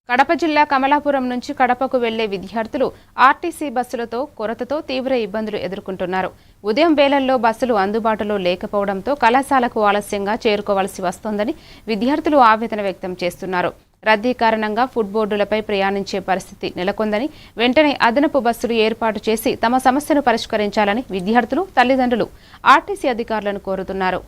కడప జిల్లా కమలాపురం నుంచి కడపకు వెళ్లే విద్యార్థులు ఆర్టీసీ బస్సులతో కొరతతో తీవ్ర ఇబ్బందులు ఎదుర్కొంటున్నారు. ఉదయం వేళల్లో బస్సులు అందుబాటులో లేకపోవడంతో కళాశాలకు ఆలస్యంగా చేరుకోవాల్సి వస్తోందని విద్యార్థులు ఆవేదన వ్యక్తం చేస్తున్నారు. రద్దీ కారణంగా ఫుడ్ బోర్డులపై ప్రయాణించే పరిస్థితి నెలకొందని, వెంటనే అదనపు బస్సులు ఏర్పాటు చేసి తమ సమస్యను పరిష్కరించాలని విద్యార్థులు, తల్లిదండ్రులు ఆర్టీసీ అధికారులను కోరుతున్నారు.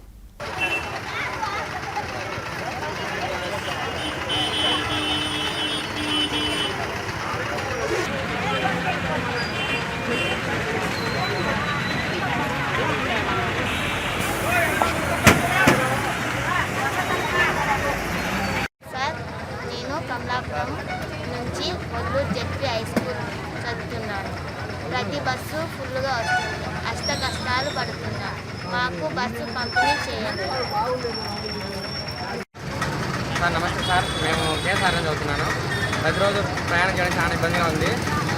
కమలాపురం నుంచి ఒల్లూరు జెడ్పీ హై స్కూల్ చదువుతున్నాను. ప్రతి బస్సు ఫుల్గా వస్తుంది. అష్ట కష్టాలు పడుతున్నాం. మాకు బస్సు పంపిణీ చేయండి. సార్ నమస్తే సార్, మేము కేఎస్ఆర్ చదువుతున్నాను. ప్రతిరోజు ప్రయాణం చేయడం చాలా ఇబ్బందిగా ఉంది.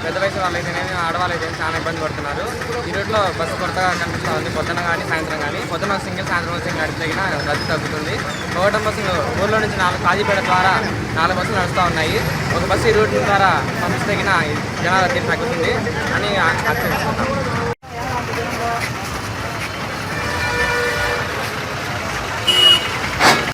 పెద్ద వయసు వాళ్ళైతేనేమి ఆడవాళ్ళు అయితే చాలా ఇబ్బంది పడుతున్నారు. ఈ రూట్లో బస్సు కొరతగా కనిపిస్తూ ఉంది. పొద్దున కానీ సాయంత్రం కానీ, పొద్దున సింగిల్ సాయంత్రం సింగిల్ నడిపిన రద్దీ తగ్గుతుంది. ఒకటం బస్సులు ఊళ్ళో నుంచి 4 కాజీపేట ద్వారా 4 బస్సులు నడుస్తూ ఉన్నాయి. ఒక బస్సు ఈ రూట్ ద్వారా పంపిస్తే జనాల రద్దీ తగ్గుతుంది అని ఆశిస్తున్నాం.